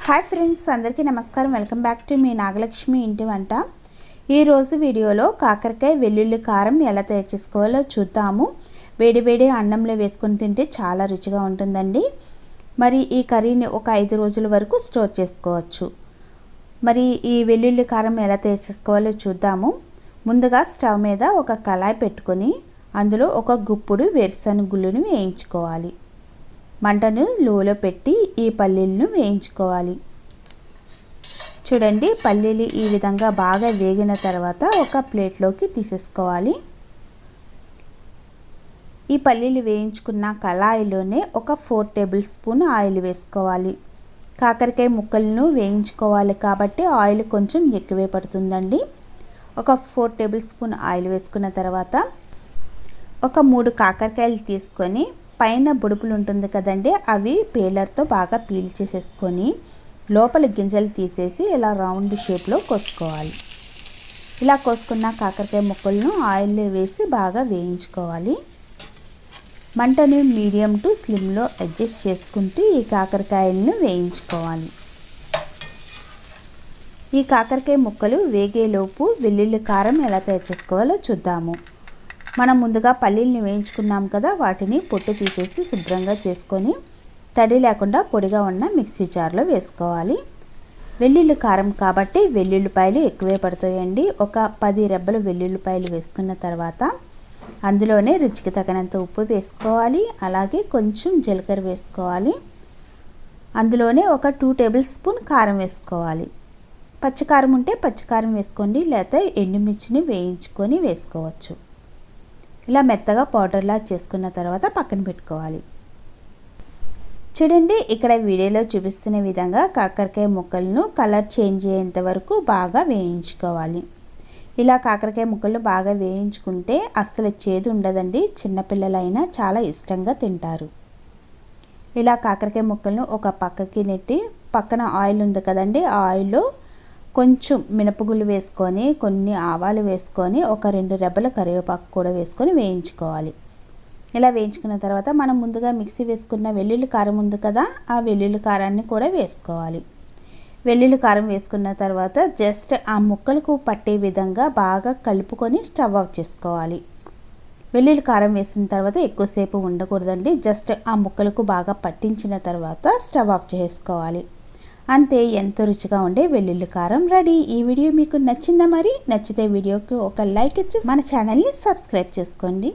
Hi friends, అందరికీ నమస్కారం. Welcome back to me Nagalakshmi ఇంటి వంట. ఈరోజు వీడియోలో కాకరకాయ వెల్లుల్లి కారం ఎలా తయారు చేసుకోవాలో చూద్దాము. వేడి అన్నంలో వేసుకొని తింటే చాలా రుచిగా ఉంటుందండి. మరి ఈ కర్రీని ఒక 5 రోజుల వరకు స్టోర్ చేసుకోవచ్చు. మరి ఈ వెల్లుల్లి కారం ఎలా తయారు చేసుకోవాలో చూద్దాము. ముందుగా స్టవ్ మీద ఒక కళాయి పెట్టుకొని అందులో ఒక గుప్పుడు వేరుశనగ గుళ్ళను వేయించుకోవాలి. మంటను లోలో పెట్టి ఈ పల్లీలను వేయించుకోవాలి. చూడండి, పల్లీలు ఈ విధంగా బాగా వేగిన తర్వాత ఒక ప్లేట్లోకి తీసేసుకోవాలి. ఈ పల్లీలు వేయించుకున్న కళాయిలోనే ఒక 4 టేబుల్ స్పూన్ ఆయిల్ వేసుకోవాలి. కాకరకాయ ముక్కలను వేయించుకోవాలి కాబట్టి ఆయిల్ కొంచెం ఎక్కువే పడుతుందండి. ఒక 4 టేబుల్ స్పూన్ ఆయిల్ వేసుకున్న తర్వాత ఒక 3 కాకరకాయలు తీసుకొని పైన బుడుపులు ఉంటుంది కదండి, అవి పేలర్తో బాగా పీల్ చేసేసుకొని లోపల గింజలు తీసేసి ఇలా రౌండ్ షేప్లో కోసుకోవాలి. ఇలా కోసుకున్న కాకరకాయ ముక్కలను ఆయిల్లో వేసి బాగా వేయించుకోవాలి. మంటని మీడియం టు స్లిమ్లో అడ్జస్ట్ చేసుకుంటూ ఈ కాకరకాయలను వేయించుకోవాలి. ఈ కాకరకాయ ముక్కలు వేగేలోపు వెల్లుల్లి కారం ఎలా తయారు చేసుకోవాలో చూద్దాము. మనం ముందుగా పల్లీల్ని వేయించుకున్నాం కదా, వాటిని పొట్టు తీసేసి శుభ్రంగా చేసుకొని తడి లేకుండా పొడిగా ఉన్న మిక్సీ జార్లో వేసుకోవాలి. వెల్లుల్లి కారం కాబట్టి వెల్లుల్లిపాయలు ఎక్కువే పడతాయండి. ఒక 10 రెబ్బలు వెల్లుల్లిపాయలు వేసుకున్న తర్వాత అందులోనే రుచికి తగినంత ఉప్పు వేసుకోవాలి. అలాగే కొంచెం జీలకర్ర వేసుకోవాలి. అందులోనే ఒక 2 టేబుల్ స్పూన్ కారం వేసుకోవాలి. పచ్చికారం ఉంటే పచ్చికారం వేసుకోండి, లేకపోతే ఎండుమిర్చిని వేయించుకొని వేసుకోవచ్చు. ఇలా మెత్తగా పౌడర్లా చేసుకున్న తర్వాత పక్కన పెట్టుకోవాలి. చూడండి, ఇక్కడ వీడియోలో చూపిస్తున్న విధంగా కాకరకాయ ముక్కలను కలర్ చేంజ్ అయ్యేంత వరకు బాగా వేయించుకోవాలి. ఇలా కాకరకాయ ముక్కలను బాగా వేయించుకుంటే అస్సలు చేదు ఉండదండి. చిన్నపిల్లలైనా చాలా ఇష్టంగా తింటారు. ఇలా కాకరకాయ ముక్కలను ఒక పక్కకి నెట్టి పక్కన ఆయిల్ ఉంది కదండి, ఆ ఆయిల్లో కొంచెం మినపగుళ్ళు వేసుకొని కొన్ని ఆవాలు వేసుకొని ఒక 2 రెబ్బల కరివేపాకు కూడా వేసుకొని వేయించుకోవాలి. ఇలా వేయించుకున్న తర్వాత మనం ముందుగా మిక్సీ వేసుకున్న వెల్లుల్లి కారం ఉంది కదా, ఆ వెల్లుల్లి కారాన్ని కూడా వేసుకోవాలి. వెల్లుల్లి కారం వేసుకున్న తర్వాత జస్ట్ ఆ ముక్కలకు పట్టే విధంగా బాగా కలుపుకొని స్టవ్ ఆఫ్ చేసుకోవాలి. వెల్లుల్లి కారం వేసిన తర్వాత ఎక్కువసేపు ఉండకూడదండి. జస్ట్ ఆ ముక్కలకు బాగా పట్టించిన తర్వాత స్టవ్ ఆఫ్ చేసుకోవాలి. అంతే, ఎంతో రుచిగా ఉండే వెల్లుల్లి కారం రెడీ. ఈ వీడియో మీకు నచ్చిందా? మరి నచ్చితే వీడియోకి ఒక లైక్ ఇచ్చి మన ఛానల్ని సబ్స్క్రైబ్ చేసుకోండి.